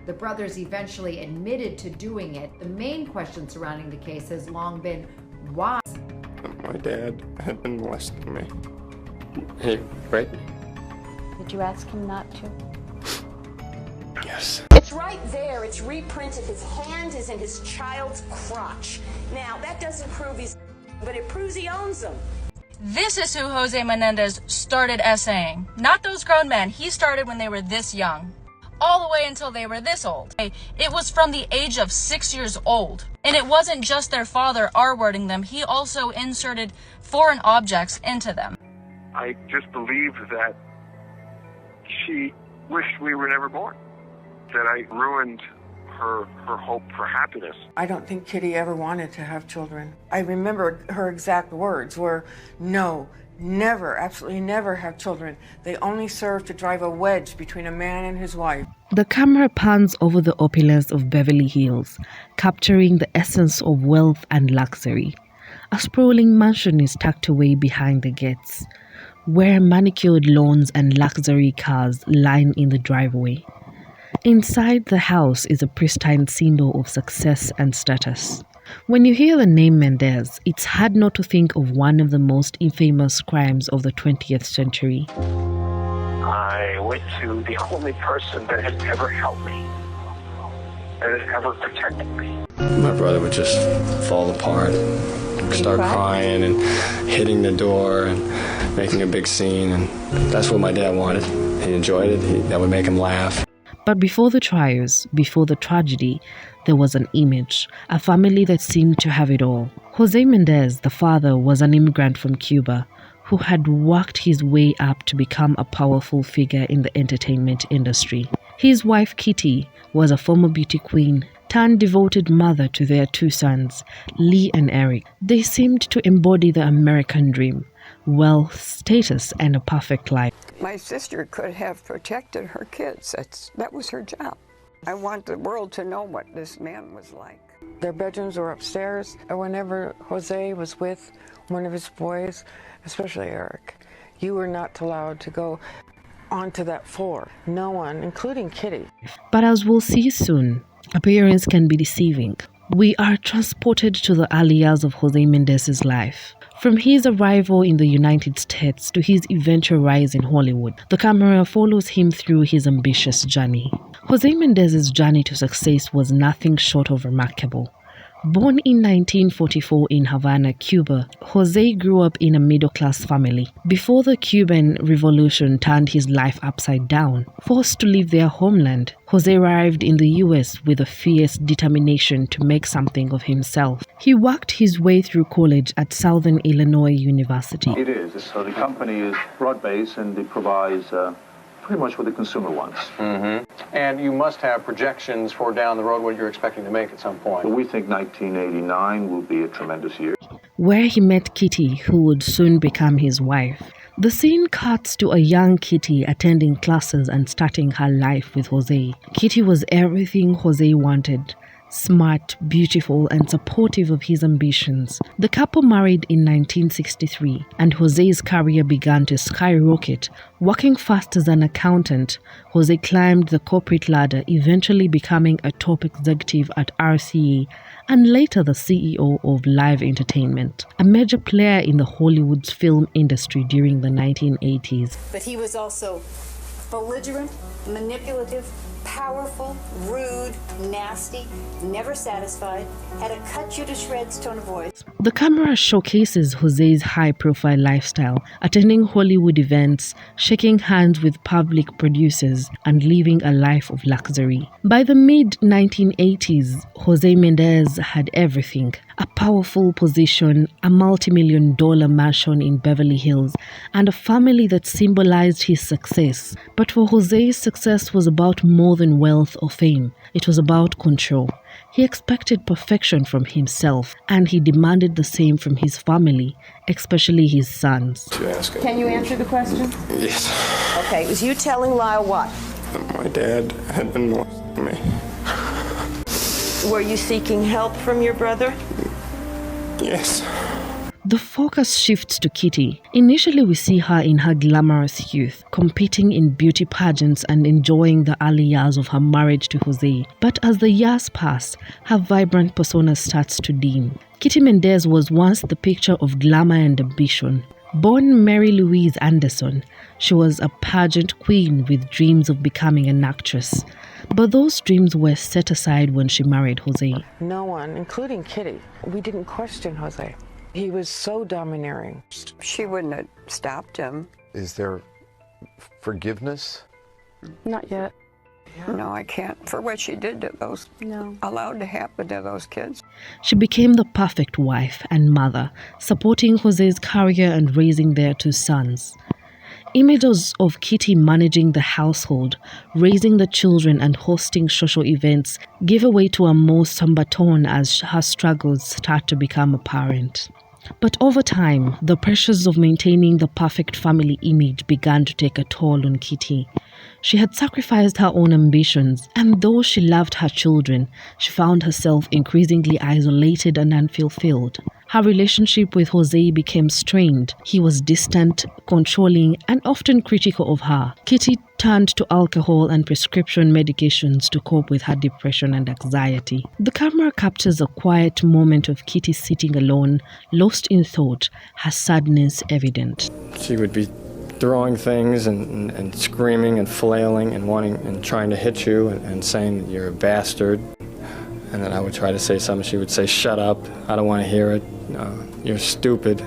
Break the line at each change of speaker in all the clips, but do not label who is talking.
The brothers eventually admitted to doing it. The main question surrounding the case has long been, why?
My dad had been molesting me. He raped me.
Did you ask him not to?
Yes.
It's right there. It's reprinted. His hand is in his child's crotch. Now, that doesn't prove he's, but it proves he owns them.
This is who José Menendez started essaying. Not those grown men. He started when they were this young. All the way until they were this old. It was from the age of 6 years old. And it wasn't just their father R-wording them. He also inserted foreign objects into them.
I just believed that she wished we were never born. That I ruined her hope for happiness.
I don't think Kitty ever wanted to have children. I remember her exact words were, no, never, absolutely never have children. They only serve to drive a wedge between a man and his wife.
The camera pans over the opulence of Beverly Hills, capturing the essence of wealth and luxury. A sprawling mansion is tucked away behind the gates, where manicured lawns and luxury cars line in the driveway. Inside the house is a pristine symbol of success and status. When you hear the name Menendez, it's hard not to think of one of the most infamous crimes of the 20th century.
I went to the only person that has ever helped me, that has ever protected me.
My brother would just fall apart, start crying and hitting the door and making a big scene. And that's what my dad wanted. He enjoyed it. That would make him laugh.
But before the trials, before the tragedy, there was an image, a family that seemed to have it all. José Menendez, the father, was an immigrant from Cuba who had worked his way up to become a powerful figure in the entertainment industry. His wife Kitty was a former beauty queen turned devoted mother to their two sons, Lee and Eric. They seemed to embody the American dream, wealth, status, and a perfect life.
My sister could have protected her kids. That was her job. I want the world to know what this man was like.
Their bedrooms were upstairs, and whenever Jose was with one of his boys, especially Eric, you were not allowed to go onto that floor. No one, including Kitty.
But as we'll see soon, appearance can be deceiving. We are transported to the early years of José Menendez's life. From his arrival in the United States to his eventual rise in Hollywood, the camera follows him through his ambitious journey. José Menendez's journey to success was nothing short of remarkable. Born in 1944 in Havana, Cuba, José grew up in a middle-class family. Before the Cuban Revolution turned his life upside down, forced to leave their homeland, José arrived in the US with a fierce determination to make something of himself. He worked his way through college at Southern Illinois University.
It is. So the company is broad-based and it provides pretty much what the consumer wants.
And you must have projections for down the road what you're expecting to make at some point.
But we think 1989 will be a tremendous year.
Where he met Kitty, who would soon become his wife. The scene cuts to a young Kitty attending classes and starting her life with José. Kitty was everything José wanted. Smart, beautiful, and supportive of his ambitions. The couple married in 1963, and José's career began to skyrocket. Working first as an accountant, José climbed the corporate ladder, eventually becoming a top executive at RCA and later the CEO of Live Entertainment, a major player in the Hollywood's film industry during the 1980s.
But he was also belligerent, manipulative, powerful, rude, nasty, never satisfied, had a cut you to shreds tone of voice.
The camera showcases José's high-profile lifestyle, attending Hollywood events, shaking hands with public producers, and living a life of luxury. By the mid-1980s, José Menendez had everything. A powerful position, a multi-million-dollar mansion in Beverly Hills, and a family that symbolized his success. But for José's success was about more than wealth or fame. It was about control. He expected perfection from himself, and he demanded the same from his family, especially his sons.
Can you answer the question?
Yes.
Okay, it was you telling Lyle what?
My dad had been molesting me.
Were you seeking help from your brother?
Yes.
The focus shifts to Kitty. Initially, we see her in her glamorous youth, competing in beauty pageants and enjoying the early years of her marriage to José. But as the years pass, her vibrant persona starts to dim. Kitty Menendez was once the picture of glamour and ambition. Born Mary Louise Anderson, she was a pageant queen with dreams of becoming an actress. But those dreams were set aside when she married José.
No one, including Kitty, we didn't question José. He was so domineering.
She wouldn't have stopped him.
Is there forgiveness?
Not yet.
No, I can't. For what she did to those, allowed to happen to those kids.
She became the perfect wife and mother, supporting José's career and raising their 2 sons. Images of Kitty managing the household, raising the children and hosting social events give way to a more somber tone as her struggles start to become apparent. But over time, the pressures of maintaining the perfect family image began to take a toll on Kitty. She had sacrificed her own ambitions, and though she loved her children, she found herself increasingly isolated and unfulfilled. Her relationship with José became strained. He was distant, controlling, and often critical of her. Kitty turned to alcohol and prescription medications to cope with her depression and anxiety. The camera captures a quiet moment of Kitty sitting alone, lost in thought, her sadness evident.
She would be throwing things and screaming and flailing and wanting and trying to hit you and saying that you're a bastard. And then I would try to say something. She would say, "Shut up, I don't want to hear it. You're stupid.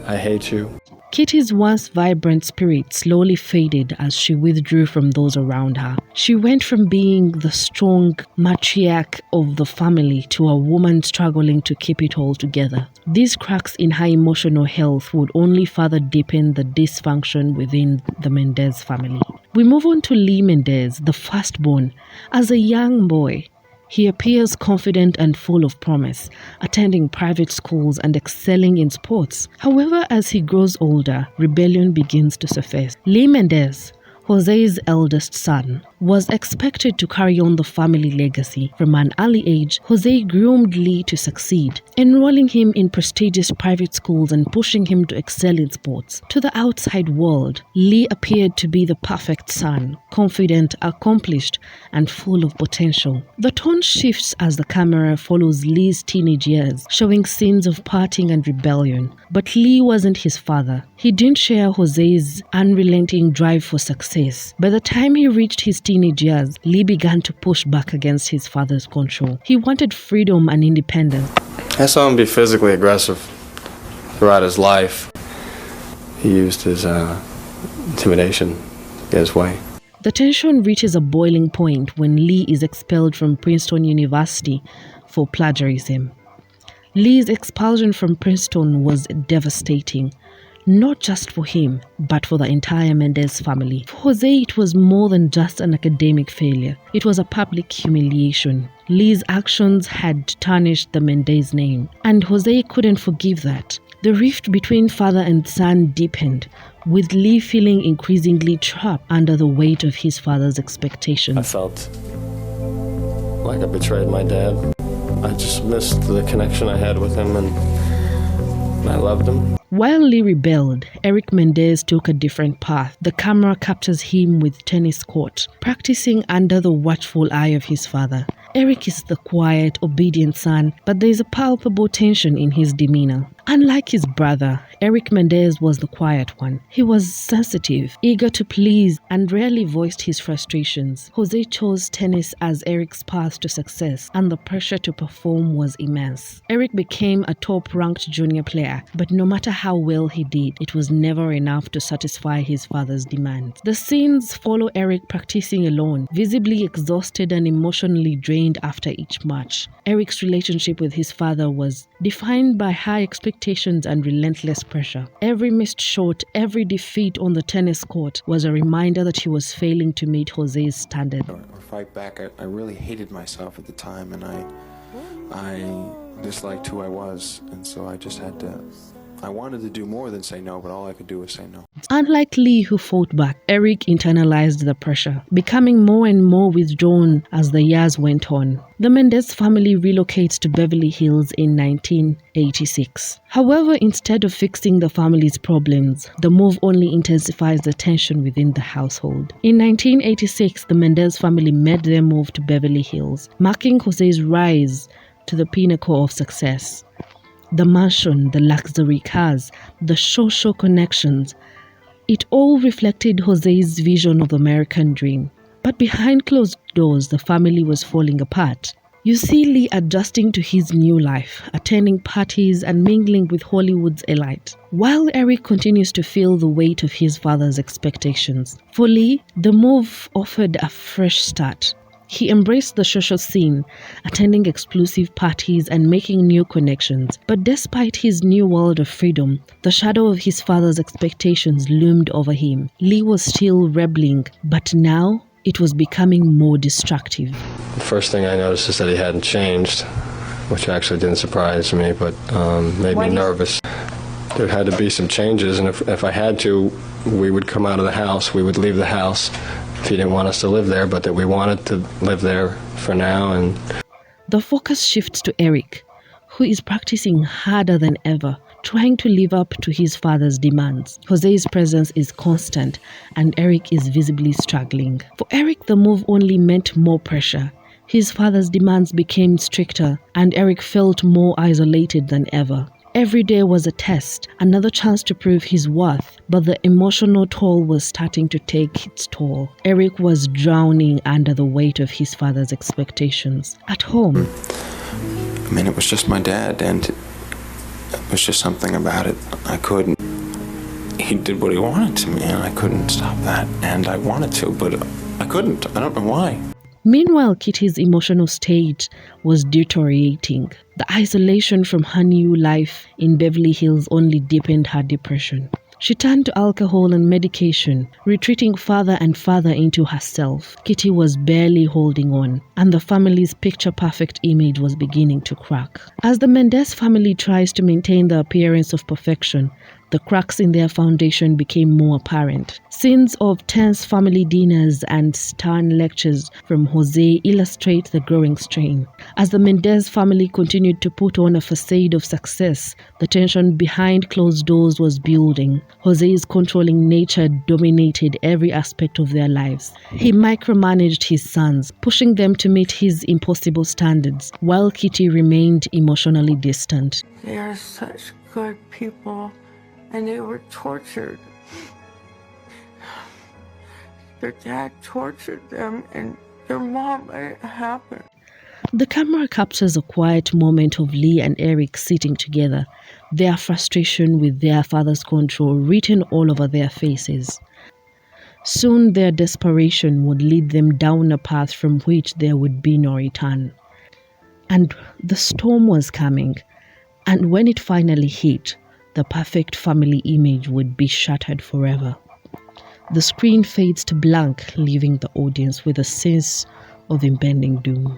I hate you."
Kitty's once vibrant spirit slowly faded as she withdrew from those around her. She went from being the strong matriarch of the family to a woman struggling to keep it all together. These cracks in her emotional health would only further deepen the dysfunction within the Menendez family. We move on to Lee Menendez, the firstborn. As a young boy, he appears confident and full of promise, attending private schools and excelling in sports. However, as he grows older, rebellion begins to surface. Lee Menendez, José's eldest son, was expected to carry on the family legacy. From an early age, José groomed Lee to succeed, enrolling him in prestigious private schools and pushing him to excel in sports. To the outside world, Lee appeared to be the perfect son, confident, accomplished, and full of potential. The tone shifts as the camera follows Lee's teenage years, showing scenes of partying and rebellion. But Lee wasn't his father. He didn't share José's unrelenting drive for success. By the time he reached his teenage years, Lee began to push back against his father's control. He wanted freedom and independence.
I saw him be physically aggressive throughout his life. He used his intimidation to get his way.
The tension reaches a boiling point when Lee is expelled from Princeton University for plagiarism. Lee's expulsion from Princeton was devastating, not just for him, but for the entire Menendez family. For José, it was more than just an academic failure. It was a public humiliation. Lee's actions had tarnished the Menendez name, and José couldn't forgive that. The rift between father and son deepened, with Lee feeling increasingly trapped under the weight of his father's expectations.
I felt like I betrayed my dad. I just missed the connection I had with him, and I loved him.
While Lee rebelled, Eric Menendez took a different path. The camera captures him with tennis court, practicing under the watchful eye of his father. Eric is the quiet, obedient son, but there is a palpable tension in his demeanor. Unlike his brother, Eric Menendez was the quiet one. He was sensitive, eager to please, and rarely voiced his frustrations. José chose tennis as Eric's path to success, and the pressure to perform was immense. Eric became a top-ranked junior player, but no matter how well he did, it was never enough to satisfy his father's demands. The scenes follow Eric practicing alone, visibly exhausted and emotionally drained after each match. Eric's relationship with his father was defined by high expectations and relentless pressure. Every missed shot, every defeat on the tennis court was a reminder that he was failing to meet José's standard.
Or fight back. I really hated myself at the time, and I disliked who I was, and so I just had to. I wanted to do more than say no, but all I could do was say no.
Unlike Lee, who fought back, Eric internalized the pressure, becoming more and more withdrawn as the years went on. The Menendez family relocates to Beverly Hills in 1986. However, instead of fixing the family's problems, the move only intensifies the tension within the household. In 1986, the Menendez family made their move to Beverly Hills, marking José's rise to the pinnacle of success. The mansion, the luxury cars, the social connections, it all reflected José's vision of the American dream. But behind closed doors, the family was falling apart. You see Lee adjusting to his new life, attending parties and mingling with Hollywood's elite, while Eric continues to feel the weight of his father's expectations. For Lee, the move offered a fresh start. He embraced the social scene, attending exclusive parties and making new connections. But despite his new world of freedom, the shadow of his father's expectations loomed over him. Lee was still rebelling, but now it was becoming more destructive.
The first thing I noticed is that he hadn't changed, which actually didn't surprise me, but made me nervous. There had to be some changes, and if I had to, we would come out of the house, we would leave the house. If he didn't want us to live there, but that we wanted to live there for now. And
the focus shifts to Eric, who is practicing harder than ever, trying to live up to his father's demands. José's presence is constant, and Eric is visibly struggling. For Eric, the move only meant more pressure. His father's demands became stricter, and Eric felt more isolated than ever. Every day was a test, another chance to prove his worth, but the emotional toll was starting to take its toll. Eric was drowning under the weight of his father's expectations. At home,
I mean, it was just my dad, and it was just something about it. I couldn't. He did what he wanted to me, and I couldn't stop that. And I wanted to, but I couldn't. I don't know why.
Meanwhile, Kitty's emotional state was deteriorating. The isolation from her new life in Beverly Hills only deepened her depression. She turned to alcohol and medication, retreating further and further into herself. Kitty was barely holding on, and the family's picture-perfect image was beginning to crack. As the Menendez family tries to maintain the appearance of perfection, the cracks in their foundation became more apparent. Scenes of tense family dinners and stern lectures from José illustrate the growing strain. As the Menendez family continued to put on a facade of success, the tension behind closed doors was building. José's controlling nature dominated every aspect of their lives. He micromanaged his sons, pushing them to meet his impossible standards, while Kitty remained emotionally distant.
They are such good people. And they were tortured. Their dad tortured them, and their mom let it happen.
The camera captures a quiet moment of Lee and Eric sitting together, their frustration with their father's control written all over their faces. Soon their desperation would lead them down a path from which there would be no return. And the storm was coming, and when it finally hit, the perfect family image would be shattered forever. The screen fades to blank, leaving the audience with a sense of impending doom.